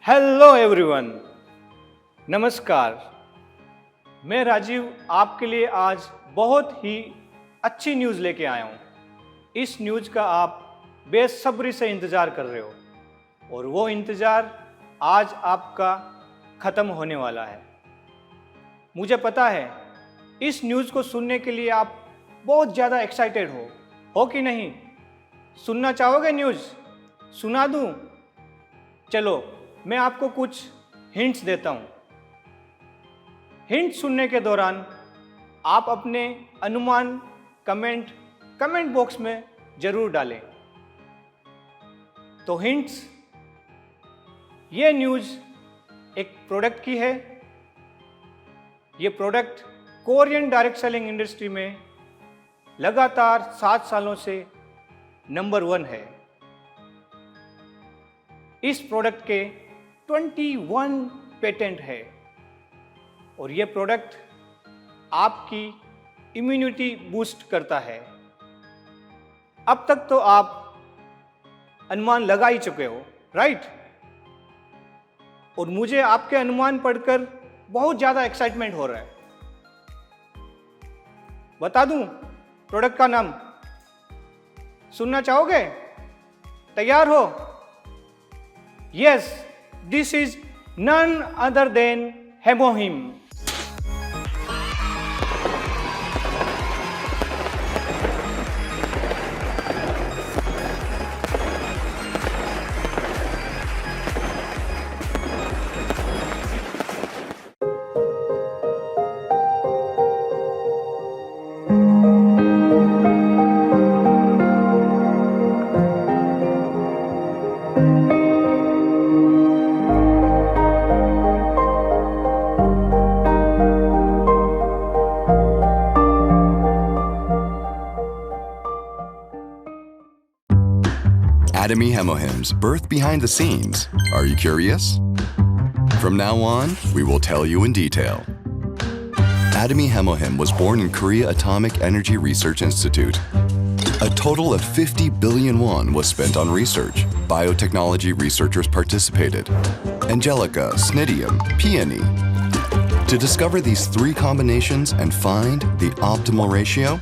Hello everyone, नमस्कार। मैं राजीव आपके लिए आज बहुत ही अच्छी न्यूज़ लेके आया हूँ। इस न्यूज़ का आप बेसब्री से इंतज़ार कर रहे हो और वो इंतज़ार आज आपका ख़त्म होने वाला है। मुझे पता है इस न्यूज़ को सुनने के लिए आप बहुत ज़्यादा एक्साइटेड हो कि नहीं? सुनना चाहोगे न्यूज़? सुना दूँ? चलो मैं आपको कुछ हिंट्स देता हूँ। हिंट सुनने के दौरान आप अपने अनुमान कमेंट बॉक्स में जरूर डालें। तो हिंट्स, ये न्यूज़ एक प्रोडक्ट की है। ये product Korean direct selling industry में लगातार 7 सालों से नंबर 1 है। इस प्रोडक्ट के 21 पेटेंट है और ये प्रोडक्ट आपकी इम्यूनिटी बूस्ट करता है। अब तक तो आप अनुमान लगा ही चुके हो, राइट? और मुझे आपके अनुमान पढ़कर बहुत ज़्यादा एक्साइटमेंट हो रहा है। बता दूं प्रोडक्ट का नाम? सुनना चाहोगे? तैयार हो? Yes, this is none other than Hemohim. Atomy Hemohim's birth behind the scenes. Are you curious? From now on, we will tell you in detail. Atomy Hemohim was born in Korea Atomic Energy Research Institute. A total of 50 billion won was spent on research. Biotechnology researchers participated. Angelica, Snidium, peony. To discover these 3 combinations and find the optimal ratio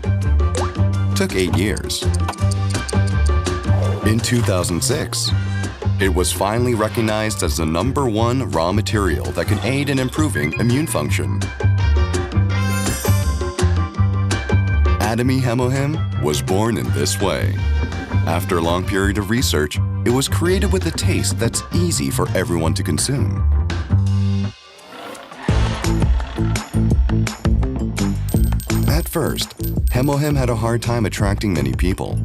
took 8 years. In 2006, it was finally recognized as the #1 raw material that can aid in improving immune function. Atomy Hemohim was born in this way. After a long period of research, it was created with a taste that's easy for everyone to consume. At first, Hemohim had a hard time attracting many people.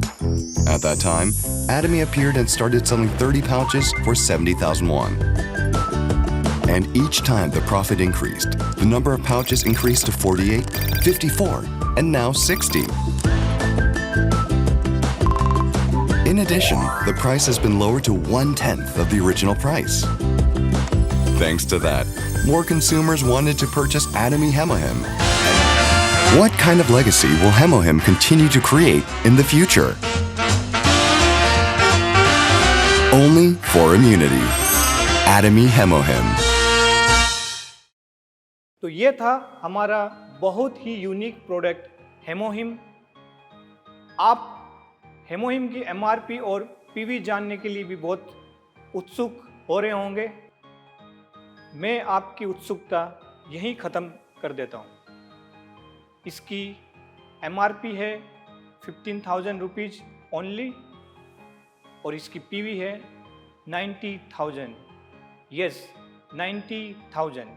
At that time, Atomy appeared and started selling 30 pouches for 70,000 won. And each time the profit increased, the number of pouches increased to 48, 54, and now 60. In addition, the price has been lowered to 1/10 of the original price. Thanks to that, more consumers wanted to purchase Atomy Hemohim. What kind of legacy will Hemohim continue to create in the future? Only for immunity. Atomy Hemohim. तो ये था हमारा बहुत ही unique product हेमोहिम। आप हेमोहिम की MRP और PV जानने के लिए भी बहुत उत्सुक हो रहे होंगे। मैं आपकी उत्सुकता यहीं ख़त्म कर देता हूँ। इसकी एमआरपी है 15,000 रुपीज़ ओनली और इसकी पीवी है 90,000। यस, 90,000।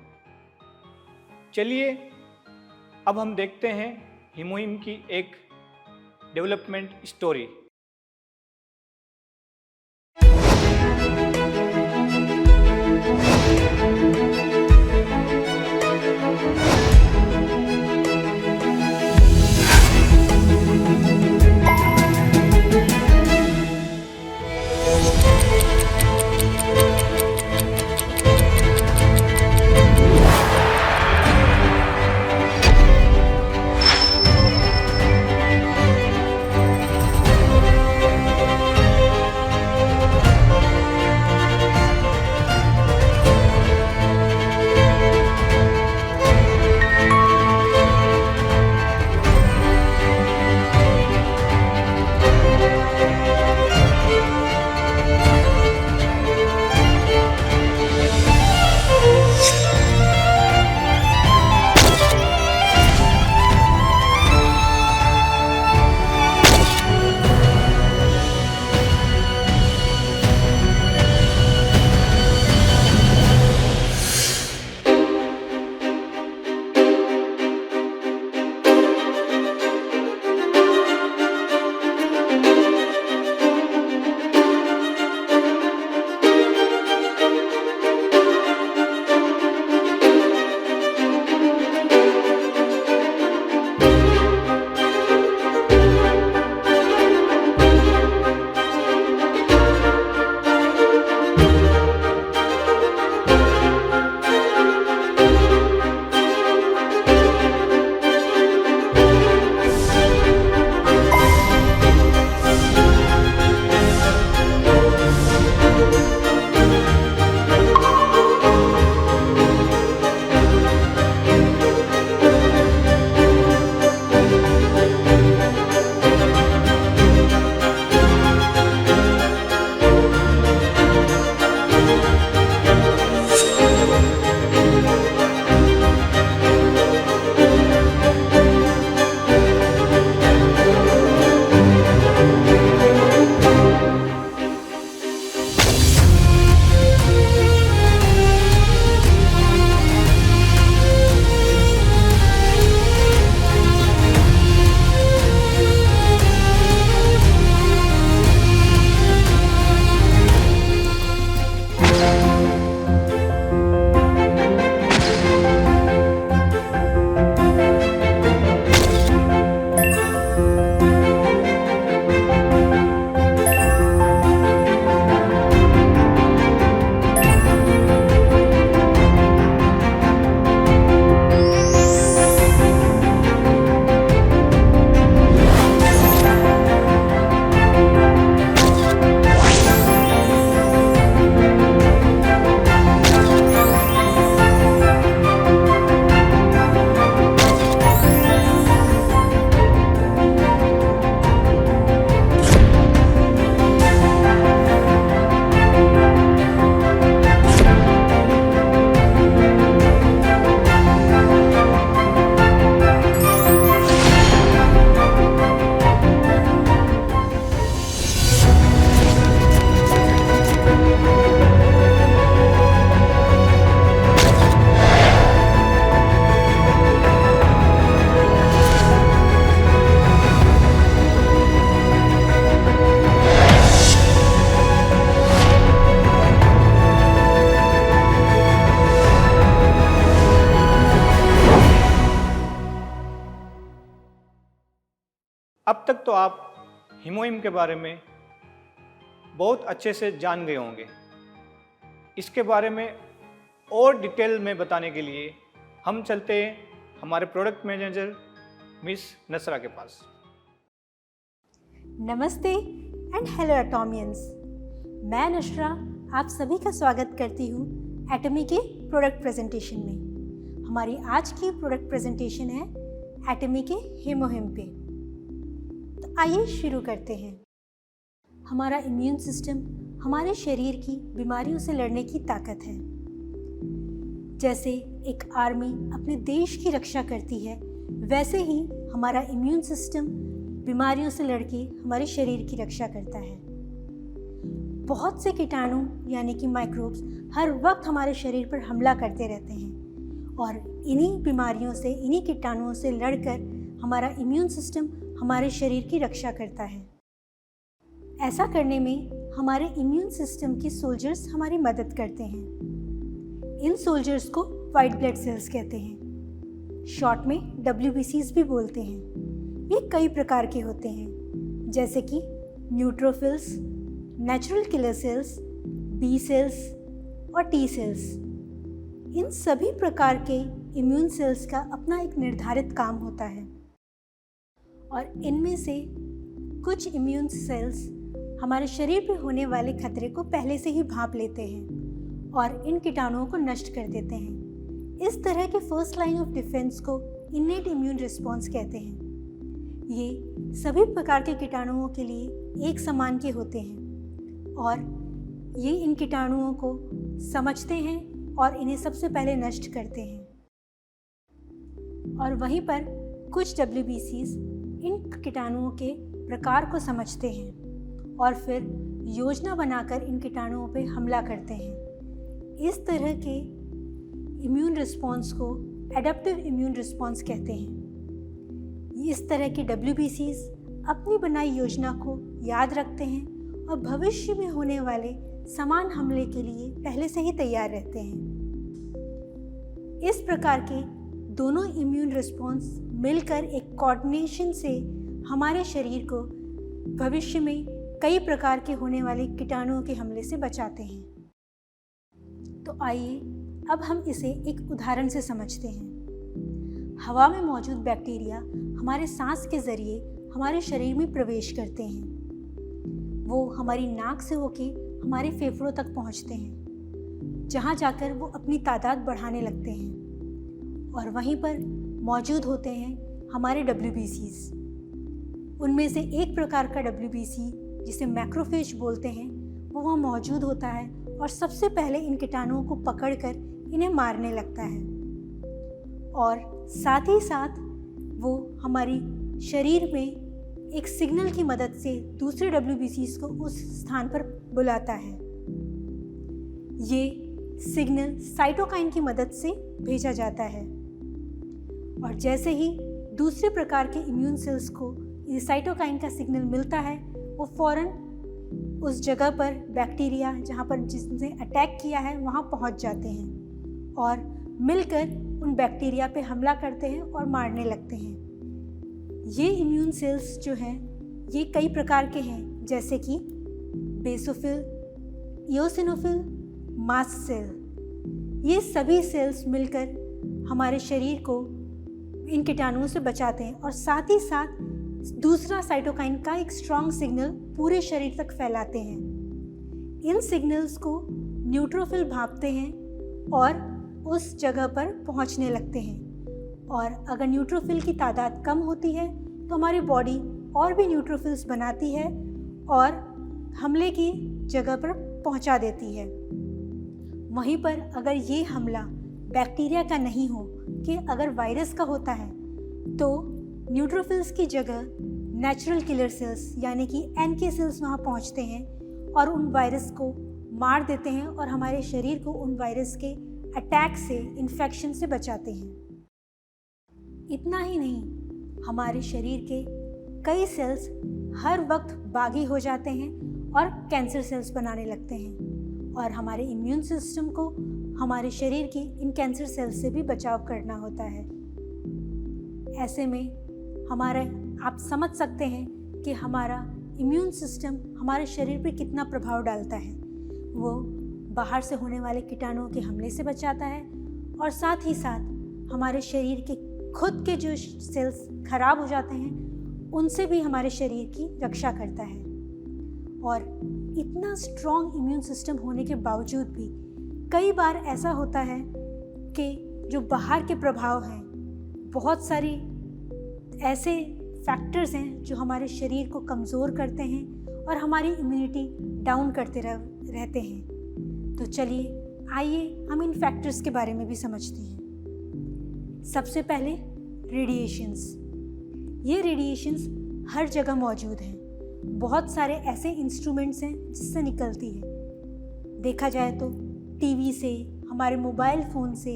चलिए अब हम देखते हैं हेमोहिम की एक डेवलपमेंट स्टोरी। अब तक तो आप हीमोहिम के बारे में बहुत अच्छे से जान गए होंगे। इसके बारे में और डिटेल में बताने के लिए हम चलते हैं हमारे प्रोडक्ट मैनेजर मिस नसरा के पास। नमस्ते एंड हेलो एटॉमियंस, मैं नशरा आप सभी का स्वागत करती हूँ एटमी के प्रोडक्ट प्रेजेंटेशन में। हमारी आज की प्रोडक्ट प्रेजेंटेशन है एटमी के हीमोहिम पे। तो आइए शुरू करते हैं। हमारा इम्यून सिस्टम हमारे शरीर की बीमारियों से लड़ने की ताकत है। जैसे एक आर्मी अपने देश की रक्षा करती है, वैसे ही हमारा इम्यून सिस्टम बीमारियों से लड़के हमारे शरीर की रक्षा करता है। बहुत से कीटाणु यानी कि माइक्रोब्स हर वक्त हमारे शरीर पर हमला करते रहते हैं और इन्हीं बीमारियों से, इन्हीं कीटाणुओं से लड़कर हमारा इम्यून सिस्टम हमारे शरीर की रक्षा करता है। ऐसा करने में हमारे इम्यून सिस्टम के सोल्जर्स हमारी मदद करते हैं। इन सोल्जर्स को वाइट ब्लड सेल्स कहते हैं, शॉर्ट में WBCs भी बोलते हैं। ये कई प्रकार के होते हैं, जैसे कि neutrophils, natural killer cells, B cells और टी सेल्स। इन सभी प्रकार के इम्यून सेल्स का अपना एक निर्धारित काम होता है और इनमें से कुछ इम्यून सेल्स हमारे शरीर पर होने वाले खतरे को पहले से ही भांप लेते हैं और इन कीटाणुओं को नष्ट कर देते हैं। इस तरह के फर्स्ट लाइन ऑफ डिफेंस को इनेट इम्यून रिस्पॉन्स कहते हैं। ये सभी प्रकार के कीटाणुओं के लिए एक समान के होते हैं और ये इन कीटाणुओं को समझते हैं और इन्हें सबसे पहले नष्ट करते हैं। और वहीं पर कुछ WBCs इन कीटाणुओं के प्रकार को समझते हैं और फिर योजना बनाकर इन कीटाणुओं पर हमला करते हैं। इस तरह के इम्यून रिस्पॉन्स को एडेप्टिव इम्यून रिस्पॉन्स कहते हैं। इस तरह के WBCs अपनी बनाई योजना को याद रखते हैं और भविष्य में होने वाले समान हमले के लिए पहले से ही तैयार रहते हैं। इस प्रकार के दोनों इम्यून रिस्पॉन्स मिलकर एक कोऑर्डिनेशन से हमारे शरीर को भविष्य में कई प्रकार के होने वाले कीटाणुओं के हमले से बचाते हैं। तो आइए अब हम इसे एक उदाहरण से समझते हैं। हवा में मौजूद बैक्टीरिया हमारे सांस के ज़रिए हमारे शरीर में प्रवेश करते हैं। वो हमारी नाक से होके हमारे फेफड़ों तक पहुंचते हैं, जहां जाकर वो अपनी तादाद बढ़ाने लगते हैं और वहीं पर मौजूद होते हैं हमारे WBCs। उनमें से एक प्रकार का WBC जिसे मैक्रोफेज बोलते हैं, वो वहाँ मौजूद होता है और सबसे पहले इन कीटाणुओं को पकड़कर इन्हें मारने लगता है और साथ ही साथ वो हमारी शरीर में एक सिग्नल की मदद से दूसरे WBCs को उस स्थान पर बुलाता है। ये सिग्नल साइटोकाइन की मदद से भेजा जाता है और जैसे ही दूसरे प्रकार के इम्यून सेल्स को इस साइटोकाइन का सिग्नल मिलता है, वो फौरन उस जगह पर बैक्टीरिया जहाँ पर जिसने अटैक किया है वहाँ पहुँच जाते हैं और मिलकर उन बैक्टीरिया पे हमला करते हैं और मारने लगते हैं। ये इम्यून सेल्स जो हैं ये कई प्रकार के हैं, जैसे कि बेसोफिल, इओसिनोफिल, मास्ट सेल। ये सभी सेल्स मिलकर हमारे शरीर को इन कीटाणुओं से बचाते हैं और साथ ही साथ दूसरा साइटोकाइन का एक स्ट्रॉन्ग सिग्नल पूरे शरीर तक फैलाते हैं। इन सिग्नल्स को न्यूट्रोफिल भांपते हैं और उस जगह पर पहुंचने लगते हैं और अगर न्यूट्रोफिल की तादाद कम होती है तो हमारी बॉडी और भी न्यूट्रोफिल्स बनाती है और हमले की जगह पर पहुंचा देती है। वहीं पर अगर ये हमला बैक्टीरिया का नहीं हो कि अगर वायरस का होता है तो न्यूट्रोफिल्स की जगह नेचुरल किलर सेल्स यानी कि NK सेल्स वहाँ पहुँचते हैं और उन वायरस को मार देते हैं और हमारे शरीर को उन वायरस के अटैक से, इन्फेक्शन से बचाते हैं। इतना ही नहीं, हमारे शरीर के कई सेल्स हर वक्त बागी हो जाते हैं और कैंसर सेल्स बनाने लगते हैं और हमारे इम्यून सिस्टम को हमारे शरीर की इन कैंसर सेल्स से भी बचाव करना होता है। ऐसे में हमारे आप समझ सकते हैं कि हमारा इम्यून सिस्टम हमारे शरीर पर कितना प्रभाव डालता है। वो बाहर से होने वाले कीटाणुओं के हमले से बचाता है और साथ ही साथ हमारे शरीर के खुद के जो सेल्स खराब हो जाते हैं उनसे भी हमारे शरीर की रक्षा करता है। और इतना स्ट्रॉन्ग इम्यून सिस्टम होने के बावजूद भी कई बार ऐसा होता है कि जो बाहर के प्रभाव हैं, बहुत सारी ऐसे फैक्टर्स हैं जो हमारे शरीर को कमज़ोर करते हैं और हमारी इम्यूनिटी डाउन करते रहते हैं। तो चलिए आइए हम इन फैक्टर्स के बारे में भी समझते हैं। सबसे पहले रेडिएशंस। ये रेडिएशंस हर जगह मौजूद हैं। बहुत सारे ऐसे इंस्ट्रूमेंट्स हैं जिससे निकलती है। देखा जाए तो टीवी से, हमारे मोबाइल फ़ोन से,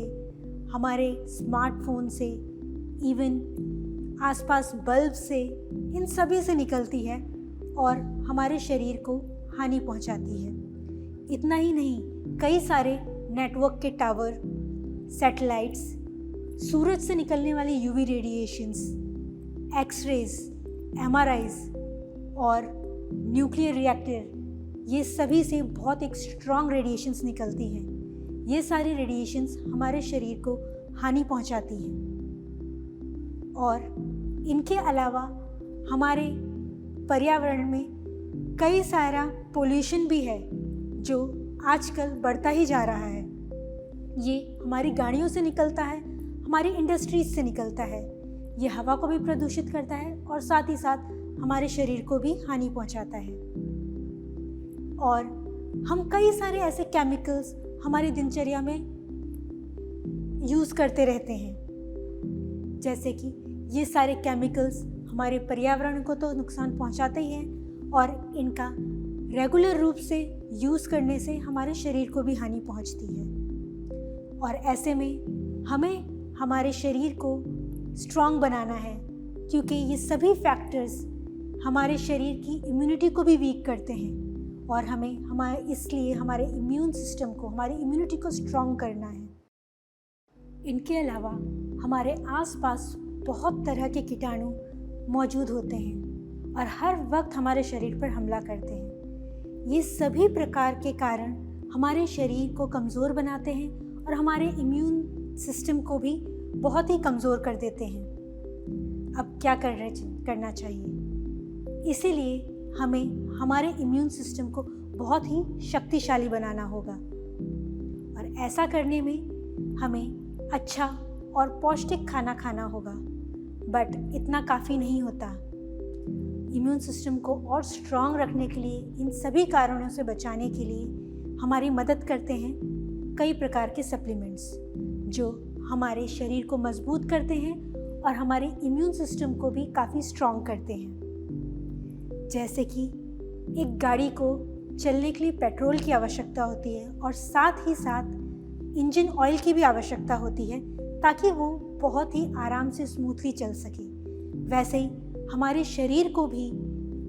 हमारे स्मार्टफोन से, इवन आसपास बल्ब से, इन सभी से निकलती है और हमारे शरीर को हानि पहुंचाती है। इतना ही नहीं, कई सारे नेटवर्क के टावर, सैटेलाइट्स, सूरज से निकलने वाले यूवी रेडिएशंस, एक्सरेज, एमआरआईज और न्यूक्लियर रिएक्टर, ये सभी से बहुत एक स्ट्रॉन्ग रेडिएशंस निकलती हैं। ये सारी रेडिएशंस हमारे शरीर को हानि पहुंचाती हैं। और इनके अलावा हमारे पर्यावरण में कई सारा पोल्यूशन भी है जो आजकल बढ़ता ही जा रहा है। ये हमारी गाड़ियों से निकलता है, हमारी इंडस्ट्रीज से निकलता है। ये हवा को भी प्रदूषित करता है और साथ ही साथ हमारे शरीर को भी हानि पहुंचाता है। और हम कई सारे ऐसे केमिकल्स हमारी दिनचर्या में यूज़ करते रहते हैं, जैसे कि ये सारे केमिकल्स हमारे पर्यावरण को तो नुकसान पहुंचाते ही हैं और इनका रेगुलर रूप से यूज़ करने से हमारे शरीर को भी हानि पहुंचती है। और ऐसे में हमें हमारे शरीर को स्ट्रॉन्ग बनाना है, क्योंकि ये सभी फैक्टर्स हमारे शरीर की इम्यूनिटी को भी वीक करते हैं और इसलिए हमारे इम्यून सिस्टम को, हमारी इम्यूनिटी को स्ट्रॉन्ग करना है। इनके अलावा हमारे आसपास बहुत तरह के कीटाणु मौजूद होते हैं और हर वक्त हमारे शरीर पर हमला करते हैं। ये सभी प्रकार के कारण हमारे शरीर को कमज़ोर बनाते हैं और हमारे इम्यून सिस्टम को भी बहुत ही कमज़ोर कर देते हैं। अब क्या करना चाहिए? इसीलिए हमें हमारे इम्यून सिस्टम को बहुत ही शक्तिशाली बनाना होगा और ऐसा करने में हमें अच्छा और पौष्टिक खाना खाना होगा। बट इतना काफ़ी नहीं होता। इम्यून सिस्टम को और स्ट्रॉन्ग रखने के लिए, इन सभी कारणों से बचाने के लिए हमारी मदद करते हैं कई प्रकार के सप्लीमेंट्स जो हमारे शरीर को मजबूत करते हैं और हमारे इम्यून सिस्टम को भी काफ़ी स्ट्रॉन्ग करते हैं। जैसे कि एक गाड़ी को चलने के लिए पेट्रोल की आवश्यकता होती है और साथ ही साथ इंजन ऑयल की भी आवश्यकता होती है ताकि वो बहुत ही आराम से स्मूथली चल सके। वैसे ही हमारे शरीर को भी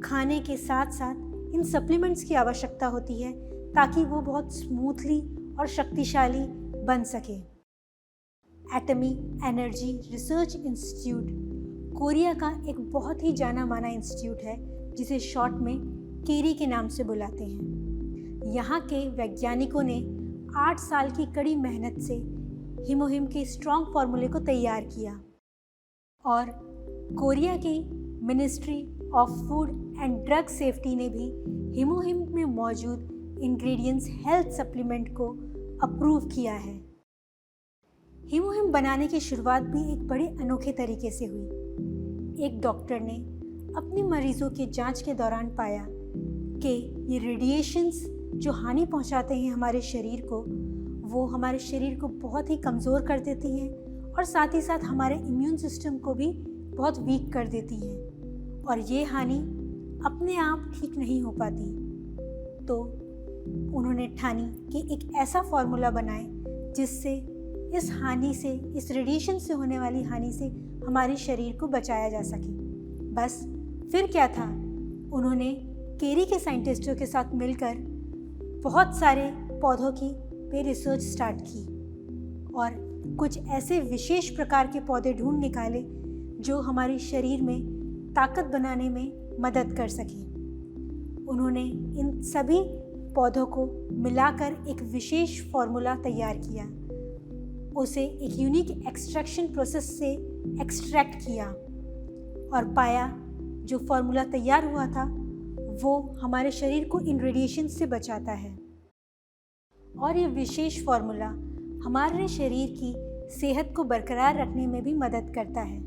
खाने के साथ साथ इन सप्लीमेंट्स की आवश्यकता होती है ताकि वो बहुत स्मूथली और शक्तिशाली बन सके। एटमी एनर्जी रिसर्च इंस्टीट्यूट कोरिया का एक बहुत ही जाना माना इंस्टीट्यूट है जिसे शॉर्ट में केरी के नाम से बुलाते हैं। यहाँ के वैज्ञानिकों ने 8 साल की कड़ी मेहनत से हीमोहिम के स्ट्रॉन्ग फार्मूले को तैयार किया और कोरिया की ministry of food and drug safety ने भी हीमोहिम में मौजूद इंग्रेडिएंट्स हेल्थ सप्लीमेंट को अप्रूव किया है। हीमोहिम बनाने की शुरुआत भी एक बड़े अनोखे तरीके से हुई। एक डॉक्टर ने अपने मरीजों के जांच के दौरान पाया कि ये रेडिएशंस जो हानि पहुंचाते हैं हमारे शरीर को, वो हमारे शरीर को बहुत ही कमज़ोर कर देती हैं और साथ ही साथ हमारे इम्यून सिस्टम को भी बहुत वीक कर देती हैं और ये हानि अपने आप ठीक नहीं हो पाती। तो उन्होंने ठानी कि एक ऐसा फार्मूला बनाए जिससे इस हानि से, इस रेडिएशन से होने वाली हानि से हमारे शरीर को बचाया जा सके। बस फिर क्या था, उन्होंने केरी के साइंटिस्टों के साथ मिलकर बहुत सारे पौधों की पे रिसर्च स्टार्ट की और कुछ ऐसे विशेष प्रकार के पौधे ढूंढ निकाले जो हमारे शरीर में ताकत बनाने में मदद कर सके। उन्होंने इन सभी पौधों को मिलाकर एक विशेष फार्मूला तैयार किया, उसे एक यूनिक एक्सट्रैक्शन प्रोसेस से एक्सट्रैक्ट किया और पाया जो फार्मूला तैयार हुआ था वो हमारे शरीर को इन रेडिएशन से बचाता है। और ये विशेष फार्मूला हमारे शरीर की सेहत को बरकरार रखने में भी मदद करता है।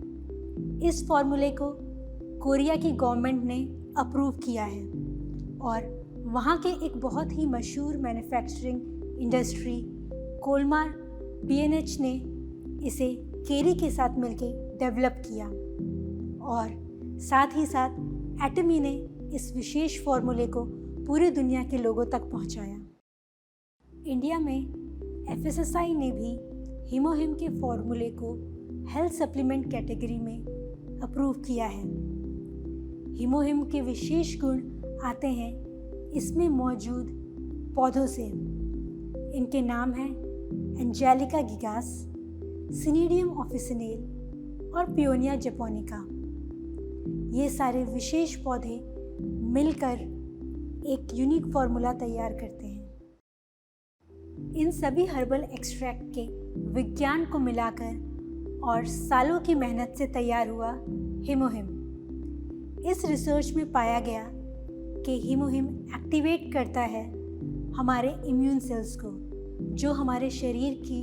इस फार्मूले को कोरिया की गवर्नमेंट ने अप्रूव किया है और वहाँ के एक बहुत ही मशहूर मैन्युफैक्चरिंग इंडस्ट्री कोलमार BNH ने इसे केरी के साथ मिलकर डेवलप किया और साथ ही साथ एटमी ने इस विशेष फार्मूले को पूरी दुनिया के लोगों तक पहुंचाया। इंडिया में FSSAI ने भी हीमोहिम के फार्मूले को हेल्थ सप्लीमेंट कैटेगरी में अप्रूव किया है। हीमोहिम के विशेष गुण आते हैं इसमें मौजूद पौधों से। इनके नाम हैं एंजेलिका गिगास, सिनीडियम ऑफिसिनेल और पियोनिया जपोनिका। ये सारे विशेष पौधे मिलकर एक यूनिक फार्मूला तैयार करते हैं। इन सभी हर्बल एक्सट्रैक्ट के विज्ञान को मिलाकर और सालों की मेहनत से तैयार हुआ हीमोहिम। इस रिसर्च में पाया गया कि हीमोहिम एक्टिवेट करता है हमारे इम्यून सेल्स को, जो हमारे शरीर की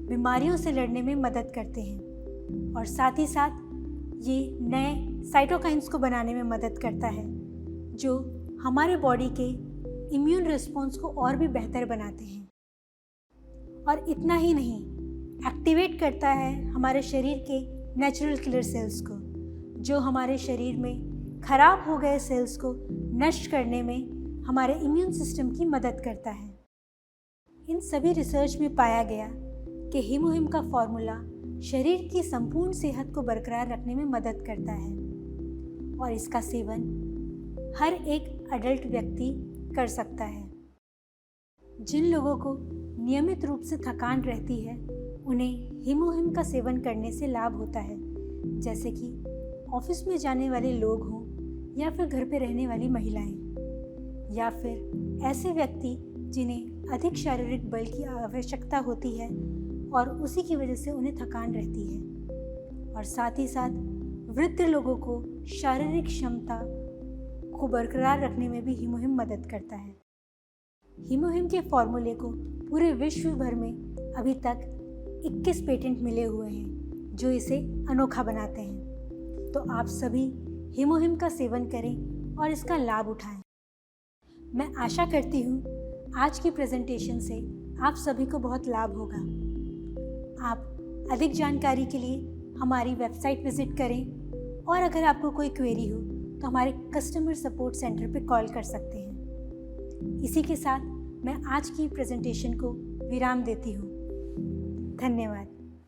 बीमारियों से लड़ने में मदद करते हैं और साथ ही साथ ये नए साइटोकाइन्स को बनाने में मदद करता है जो हमारे बॉडी के इम्यून रिस्पॉन्स को और भी बेहतर बनाते हैं। और इतना ही नहीं, एक्टिवेट करता है हमारे शरीर के नेचुरल किलर सेल्स को, जो हमारे शरीर में खराब हो गए सेल्स को नष्ट करने में हमारे इम्यून सिस्टम की मदद करता है। इन सभी रिसर्च में पाया गया कि हीमोहिम का फार्मूला शरीर की संपूर्ण सेहत को बरकरार रखने में मदद करता है और इसका सेवन हर एक अडल्ट व्यक्ति कर सकता है। जिन लोगों को नियमित रूप से थकान रहती है उन्हें हीमोहिम का सेवन करने से लाभ होता है, जैसे कि ऑफिस में जाने वाले लोग हों या फिर घर पे रहने वाली महिलाएं या फिर ऐसे व्यक्ति जिन्हें अधिक शारीरिक बल की आवश्यकता होती है और उसी की वजह से उन्हें थकान रहती है। और साथ ही साथ वृद्ध लोगों को शारीरिक क्षमता को बरकरार रखने में भी हीमोहिम मदद करता है। हीमोहिम के फार्मूले को पूरे विश्व भर में अभी तक 21 पेटेंट मिले हुए हैं जो इसे अनोखा बनाते हैं। तो आप सभी हीमोहिम का सेवन करें और इसका लाभ उठाएं। मैं आशा करती हूँ आज की प्रेजेंटेशन से आप सभी को बहुत लाभ होगा। आप अधिक जानकारी के लिए हमारी वेबसाइट विजिट करें और अगर आपको कोई क्वेरी हो तो हमारे कस्टमर सपोर्ट सेंटर पर कॉल कर सकते हैं। इसी के साथ मैं आज की प्रेजेंटेशन को विराम देती हूँ। धन्यवाद।